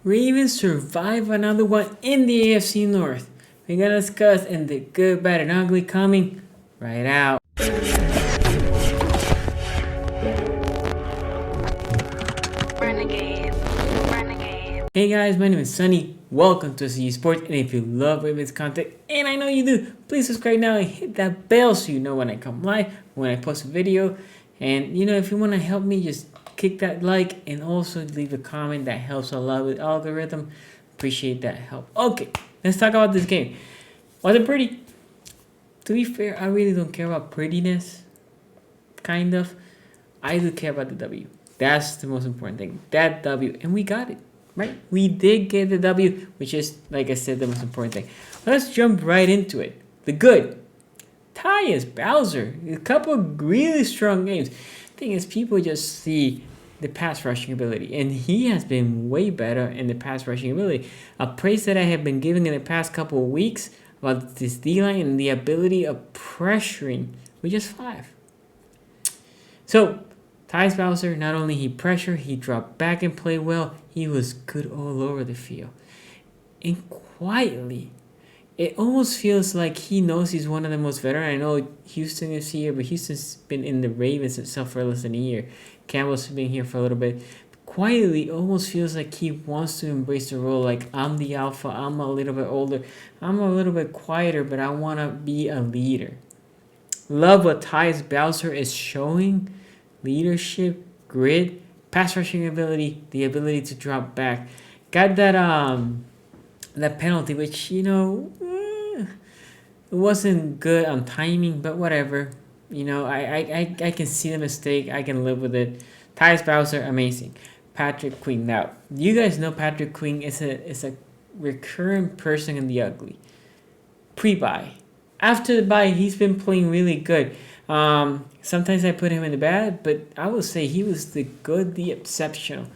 Ravens survive another one in the AFC North. We're gonna discuss in the good, bad, and ugly coming right out. Hey guys, my name is Sunny. Welcome to szg Sports, and if you love Ravens content, and I know you do, please subscribe now and hit that bell so you know when I come live, when I post a video. And if you want to help me, just kick that like and also leave a comment. That helps a lot with algorithm. Appreciate that help. Okay, let's talk about this game. Was it pretty? To be fair, I really don't care about prettiness. Kind of. I do care about the W. That's the most important thing. That W, and we got it. Right? We did get the W, which is, like I said, the most important thing. Let's jump right into it. The good. Tyus Bowser. A couple of really strong games. Thing is, people just see the pass rushing ability, and he has been way better in the pass rushing ability. A praise that I have been giving in the past couple of weeks about this D-line and the ability of pressuring with just 5. So, Tyus Bowser, not only he pressured, he dropped back and played well. He was good all over the field. And quietly, it almost feels like he knows he's one of the most veteran. I know Houston is here, but Houston's been in the Ravens itself for less than a year. Campbell's been here for a little bit. Quietly, almost feels like he wants to embrace the role. Like, I'm the alpha, I'm a little bit older, I'm a little bit quieter, but I want to be a leader. Love what Tyus Bowser is showing. Leadership, grit, pass rushing ability, the ability to drop back. Got that penalty, which it wasn't good on timing, but whatever. I can see the mistake. I can live with it. Tyus Bowser, amazing. Patrick Queen. Now, you guys know Patrick Queen is a recurrent person in the ugly. Pre-bye. After the bye, he's been playing really good. Sometimes I put him in the bad, but I would say he was the good, the exceptional.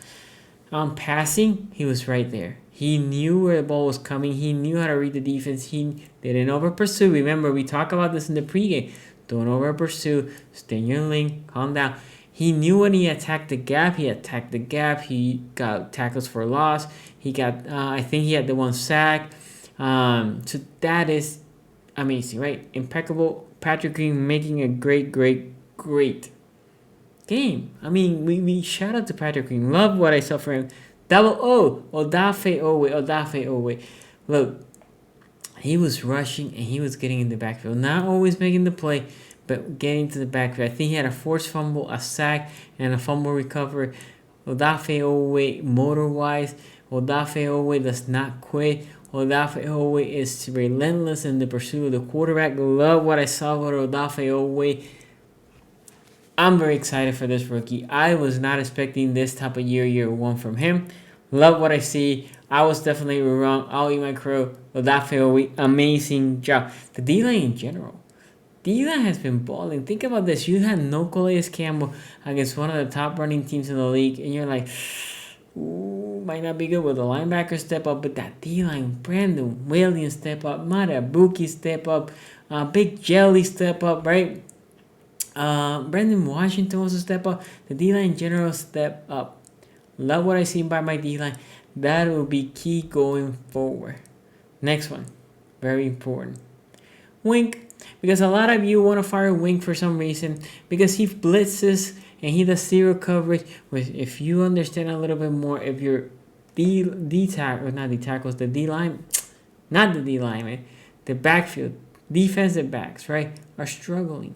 Passing, he was right there. He knew where the ball was coming. He knew how to read the defense. He didn't over pursue. Remember, we talked about this in the pregame. Don't over pursue. Stay in your lane. Calm down. He knew when he attacked the gap. He attacked the gap. He got tackles for loss. He got, I think he had the 1 sack. So that is amazing, right? Impeccable. Patrick Green making a great game. I mean, we shout out to Patrick Green. Love what I saw from him. Double O. Odafe Owe. Look, he was rushing and he was getting in the backfield. Not always making the play, but getting to the backfield. I think he had a forced fumble, a sack, and a fumble recovery. Odafe Owe, motor-wise, Odafe Owe does not quit. Odafe Owe is relentless in the pursuit of the quarterback. Love what I saw with Odafe Owe. I'm very excited for this rookie. I was not expecting this type of year 1 from him. Love what I see. I was definitely wrong. I'll eat my crow. Odafe Owe, amazing job. The D-line in general. D-line has been balling. Think about this. You had no Calais Campbell against one of the top running teams in the league, and you're like, ooh, might not be good. Will the linebacker step up? But that D-line, Brandon Williams step up, Matabuki step up, Big Jelly step up, right? Brandon Washington also step up. The D-line in general step up. Love what I see by my D-line. That will be key going forward. Next one. Very important. Wink. Because a lot of you want to fire Wink for some reason. Because he blitzes and he does zero coverage. Which, if you understand a little bit more, if your the D-line, not the D-line, man, the backfield, defensive backs, right, are struggling.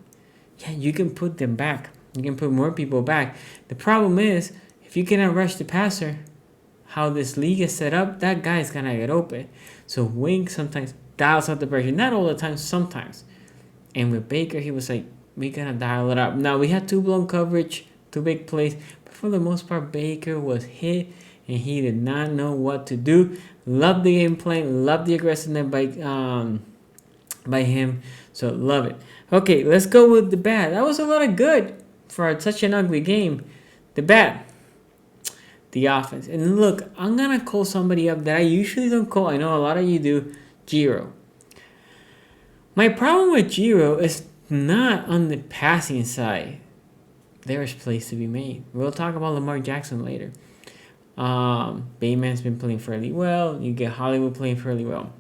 Yeah, you can put them back. You can put more people back. The problem is, if you cannot rush the passer, how this league is set up, that guy is going to get open. So Wink sometimes dials up the pressure. Not all the time, sometimes. And with Baker, he was like, we're going to dial it up. Now, we had 2 blown coverage, 2 big plays. But for the most part, Baker was hit, and he did not know what to do. Love the game plan. Love the aggressiveness by him. So, love it. Okay, let's go with the bad. That was a lot of good for such an ugly game. The bad. The offense. And look, I'm going to call somebody up that I usually don't call. I know a lot of you do. Giro. My problem with Giro is not on the passing side. There is plays to be made. We'll talk about Lamar Jackson later. Bateman's been playing fairly well. You get Hollywood playing fairly well.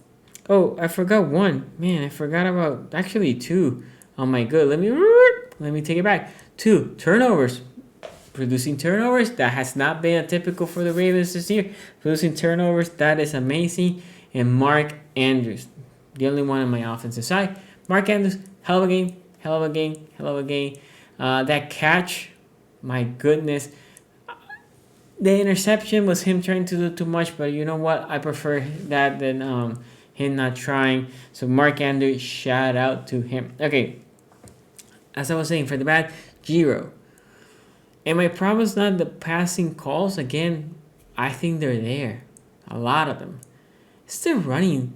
Oh, I forgot one. Man, I forgot about actually two. Oh my god, let me take it back. Two turnovers. Producing turnovers, that has not been typical for the Ravens this year. Producing turnovers, that is amazing. And Mark Andrews, the only one on my offensive side. Mark Andrews, hell of a game, hell of a game, hell of a game. That catch, my goodness. The interception was him trying to do too much, but you know what? I prefer that than him not trying. So Mark Andrews, shout out to him. Okay, as I was saying, for the bad, Giro. And my problem is not the passing calls. Again, I think they're there. A lot of them. It's the running.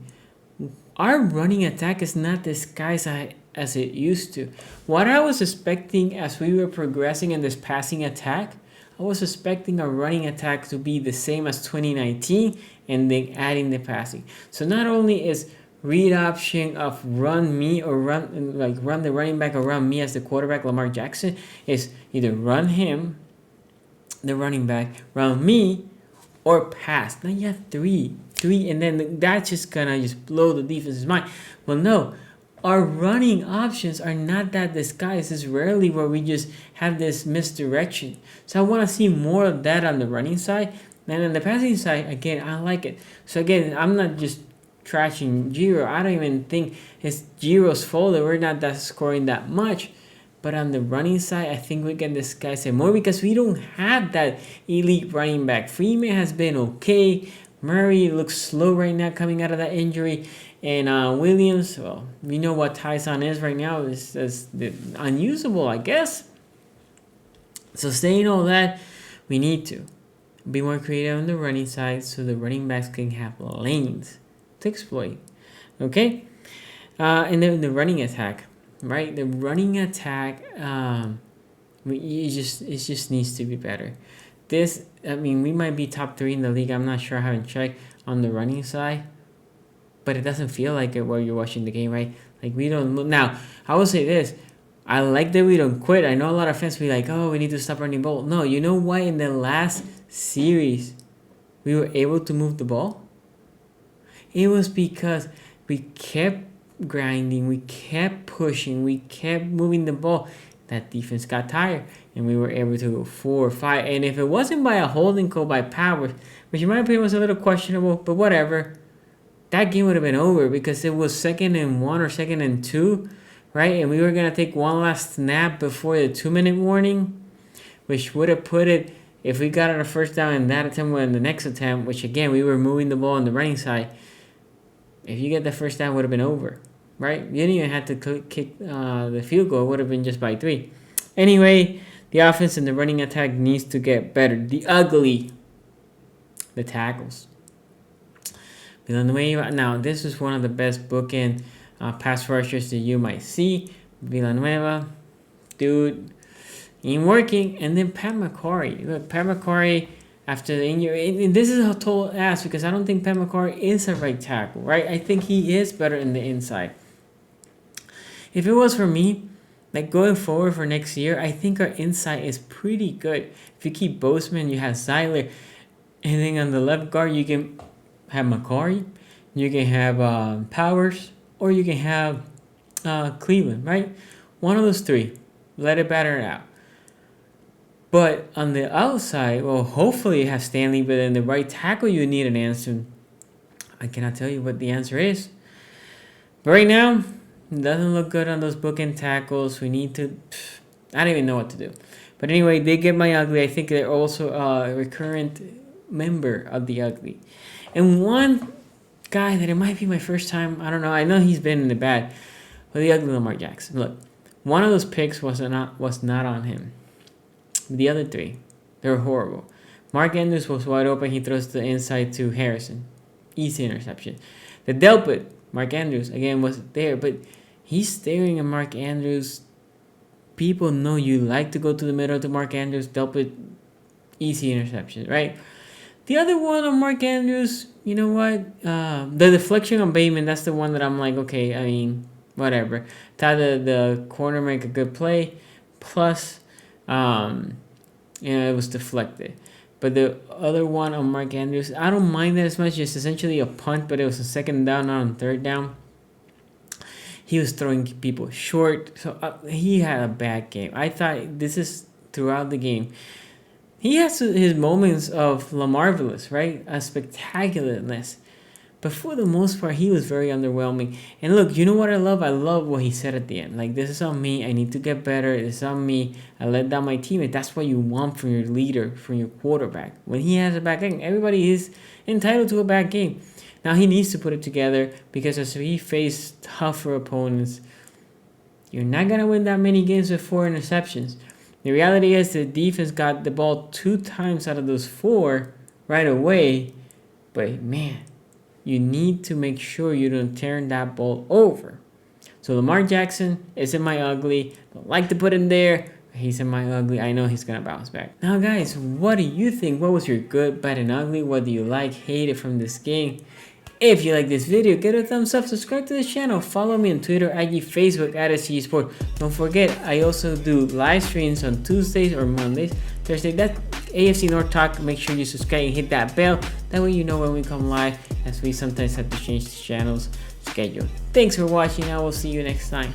Our running attack is not disguised as it used to. What I was expecting as we were progressing in this passing attack, I was expecting our running attack to be the same as 2019 and then adding the passing. So not only is read option of run me or run the running back around me as the quarterback, Lamar Jackson, is either run him, the running back, run me, or pass. Now you have three, and then that's just gonna just blow the defense's mind. Well, no, our running options are not that disguised. It's rarely where we just have this misdirection. So I want to see more of that on the running side. And on the passing side, again, I like it. So again, I'm not just trashing Giro. I don't even think it's Giro's fault that we're not that scoring that much. But on the running side, I think we can disguise it more because we don't have that elite running back. Freeman has been okay. Murray looks slow right now coming out of that injury. And Williams, well, we know what Tyson is right now. Is unusable, I guess. So saying all that, we need to be more creative on the running side so the running backs can have lanes to exploit. Okay? And then the running attack, right? The running attack, it just needs to be better. We might be top 3 in the league. I'm not sure. I haven't checked on the running side. But it doesn't feel like it while you're watching the game, right? Like we don't move. Now, I will say this. I like that we don't quit. I know a lot of fans be like, oh, we need to stop running ball. No, you know why in the last series we were able to move the ball? It was because we kept grinding, we kept pushing, we kept moving the ball. That defense got tired, and we were able to go 4 or 5. And if it wasn't by a holding call by Powers, which in my opinion was a little questionable, but whatever, that game would have been over because it was 2nd and 1 or 2nd and 2, right? And we were going to take one last snap before the 2-minute warning, which would have put it, if we got on a first down in that attempt or in the next attempt, which again, we were moving the ball on the running side, if you get the first down, it would have been over, right? You didn't even have to kick the field goal. It would have been just by 3. Anyway, the offense and the running attack needs to get better. The tackles. Villanueva. Now, this is one of the best bookend pass rushers that you might see. Villanueva, dude, ain't working. And then Pat McCarry. Look, Pat McCarry, after the injury, and this is a total ass because I don't think Pat McCarry is a right tackle, right? I think he is better in the inside. If it was for me, like going forward for next year, I think our inside is pretty good. If you keep Boseman, you have Zeiler, and then on the left guard, you can have McCarry, you can have Powers, or you can have Cleveland, right? One of those 3. Let it batter it out. But on the outside, well, hopefully you have Stanley, but in the right tackle, you need an answer. I cannot tell you what the answer is. But right now, it doesn't look good on those bookend tackles. We need to... I don't even know what to do. But anyway, they get my ugly. I think they're also a recurrent member of the ugly. And one guy that it might be my first time, I don't know. I know he's been in the bad, but the ugly Lamar Jackson. Look, one of those picks was not on him. The other 3, they were horrible. Mark Andrews was wide open. He throws the inside to Harrison. Easy interception. The Delpit, Mark Andrews, again, was there, but he's staring at Mark Andrews. People know you like to go to the middle to Mark Andrews. Delpit, easy interception, right? The other one on Mark Andrews, you know what? The deflection on Bateman, that's the one that I'm like, okay, I mean, whatever. Thought the corner make a good play. Plus, it was deflected. But the other one on Mark Andrews, I don't mind that as much. It's essentially a punt, but it was a second down, not on third down. He was throwing people short, so he had a bad game. I thought this is throughout the game. He has his moments of LaMarvelous, right? A spectacularness. But for the most part, he was very underwhelming. And look, you know what I love? I love what he said at the end. Like, this is on me. I need to get better. This is on me. I let down my teammate. That's what you want from your leader, from your quarterback. When he has a bad game, everybody is entitled to a bad game. Now, he needs to put it together because as he faced tougher opponents, you're not going to win that many games with 4 interceptions. The reality is the defense got the ball 2 times out of those 4 right away. But, man, you need to make sure you don't turn that ball over. So Lamar Jackson is in my ugly. Don't like to put him there. He's in my ugly. I know he's going to bounce back. Now, guys, what do you think? What was your good, bad, and ugly? What do you like, hate it from this game? If you like this video, give it a thumbs up, subscribe to this channel, follow me on Twitter, IG, Facebook at szg.sports. Don't forget, I also do live streams on Tuesdays or Mondays. Thursday, that's AFC North Talk. Make sure you subscribe and hit that bell. That way you know when we come live, as we sometimes have to change the channel's schedule. Thanks for watching. I will see you next time.